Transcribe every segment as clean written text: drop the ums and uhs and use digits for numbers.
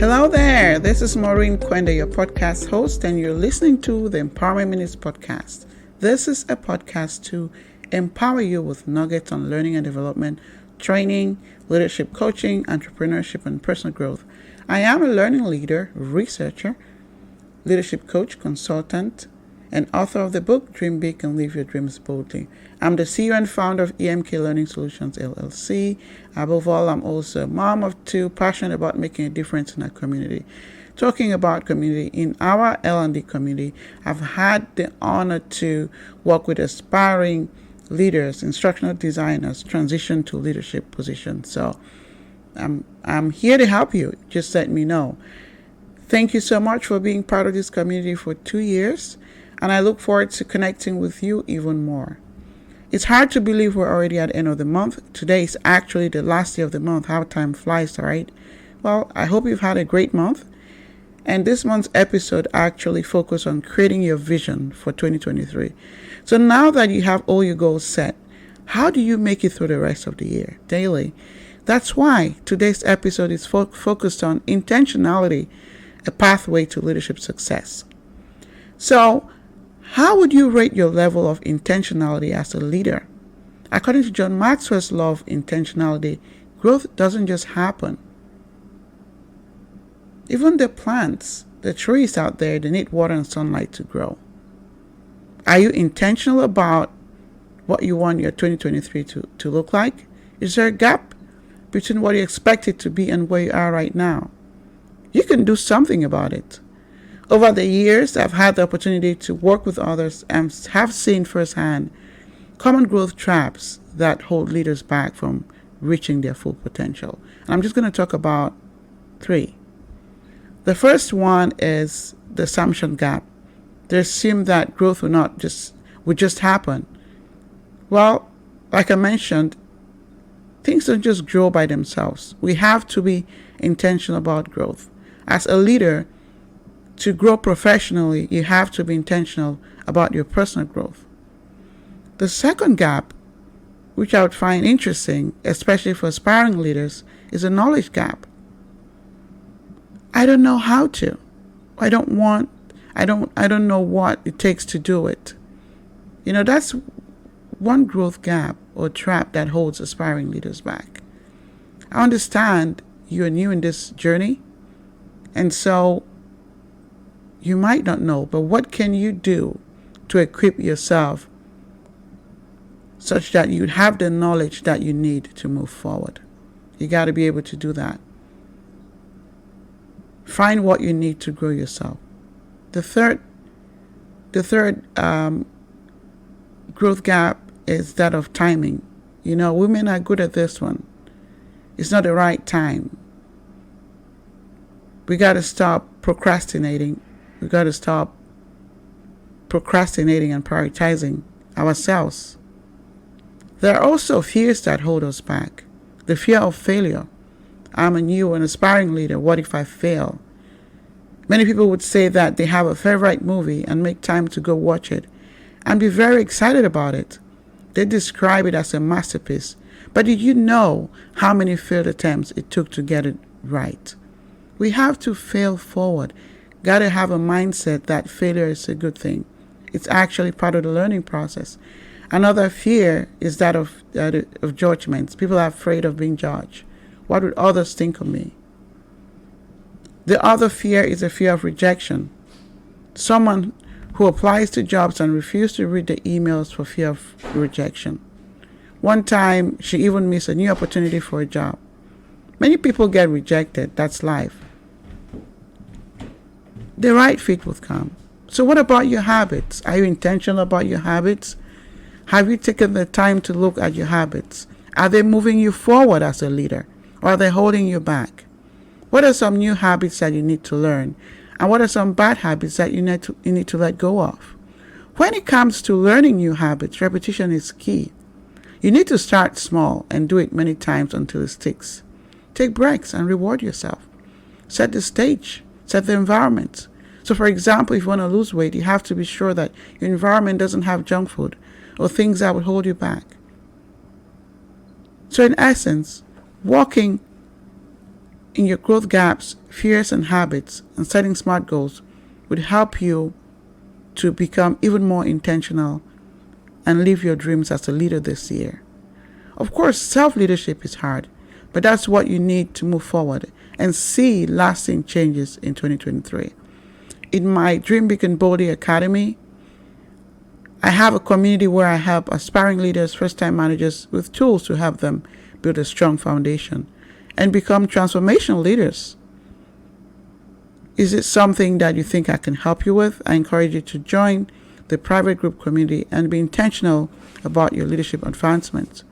Hello there, this is Maurine Kwende, your podcast host, and you're listening to the Empowerment Minutes podcast. This is a podcast to empower you with nuggets on learning and development, training, leadership coaching, entrepreneurship, and personal growth. I am a learning leader, researcher, leadership coach, consultant, and author of the book, Dream Big and Live Your Dreams Boldly. I'm the CEO and founder of EMK Learning Solutions, LLC. Above all, I'm also a mom of two, passionate about making a difference in our community. Talking about community, in our L&D community, I've had the honor to work with aspiring leaders, instructional designers, transition to leadership positions. So I'm here to help you. Just let me know. Thank you so much for being part of this community for 2 years, and I look forward to connecting with you even more. It's hard to believe we're already at the end of the month. Today is actually the last day of the month. How time flies, right? Well, I hope you've had a great month. And this month's episode actually focused on creating your vision for 2023. So now that you have all your goals set, how do you make it through the rest of the year daily? That's why today's episode is focused on intentionality, a pathway to leadership success. So, how would you rate your level of intentionality as a leader? According to John Maxwell's law of intentionality, growth doesn't just happen. Even the plants, the trees out there, they need water and sunlight to grow. Are you intentional about what you want your 2023 to look like? Is there a gap between what you expect it to be and where you are right now? You can do something about it. Over the years, I've had the opportunity to work with others and have seen firsthand common growth traps that hold leaders back from reaching their full potential. And I'm just going to talk about 3. The first one is the assumption gap. They assume that growth would just happen. Well, like I mentioned, things don't just grow by themselves. We have to be intentional about growth. As a leader, to grow professionally, you have to be intentional about your personal growth. The second gap, which I would find interesting, especially for aspiring leaders, is a knowledge gap. I don't know how to. I don't know what it takes to do it. That's one growth gap or trap that holds aspiring leaders back. I understand you're new in this journey, and so you might not know, but what can you do to equip yourself such that you have the knowledge that you need to move forward? You got to be able to do that. Find what you need to grow yourself. The third growth gap is that of timing. Women are good at this one. It's not the right time. We got to stop procrastinating. We got to stop procrastinating and prioritizing ourselves. There are also fears that hold us back. The fear of failure. I'm a new and aspiring leader. What if I fail? Many people would say that they have a favorite movie and make time to go watch it and be very excited about it. They describe it as a masterpiece. But did you know how many failed attempts it took to get it right? We have to fail forward. Got to have a mindset that failure is a good thing. It's actually part of the learning process. Another fear is that of judgments. People are afraid of being judged. What would others think of me? The other fear is a fear of rejection. Someone who applies to jobs and refuses to read the emails for fear of rejection. One time, she even missed a new opportunity for a job. Many people get rejected. That's life. The right fit will come. So what about your habits? Are you intentional about your habits? Have you taken the time to look at your habits? Are they moving you forward as a leader? Or are they holding you back? What are some new habits that you need to learn? And what are some bad habits that you need to let go of? When it comes to learning new habits, repetition is key. You need to start small and do it many times until it sticks. Take breaks and reward yourself. Set the stage. Set the environment. So for example, if you want to lose weight, you have to be sure that your environment doesn't have junk food or things that would hold you back. So in essence, walking in your growth gaps, fears, and habits, and setting smart goals would help you to become even more intentional and live your dreams as a leader this year. Of course, self-leadership is hard, but that's what you need to move forward and see lasting changes in 2023. In my Dream Big and Boldly Academy, I have a community where I help aspiring leaders, first-time managers with tools to help them build a strong foundation and become transformational leaders. Is it something that you think I can help you with? I encourage you to join the private group community and be intentional about your leadership advancements.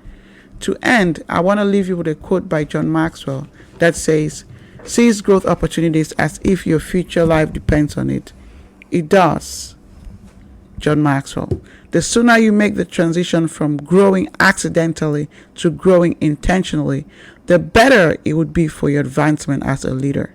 To end, I want to leave you with a quote by John Maxwell that says, "Seize growth opportunities as if your future life depends on it." It does. John Maxwell. The sooner you make the transition from growing accidentally to growing intentionally, the better it would be for your advancement as a leader.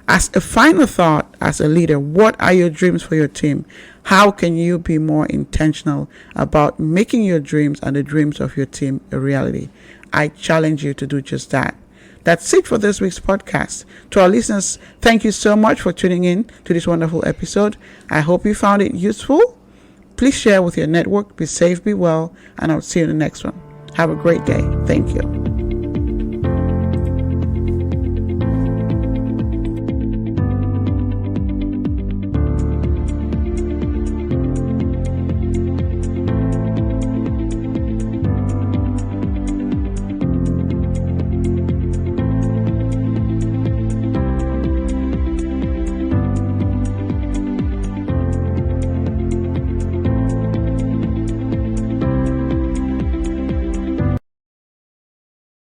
As a final thought, as a leader, what are your dreams for your team? How can you be more intentional about making your dreams and the dreams of your team a reality? I challenge you to do just that. That's it for this week's podcast. To our listeners, thank you so much for tuning in to this wonderful episode. I hope you found it useful. Please share with your network. Be safe, be well, and I'll see you in the next one. Have a great day. Thank you.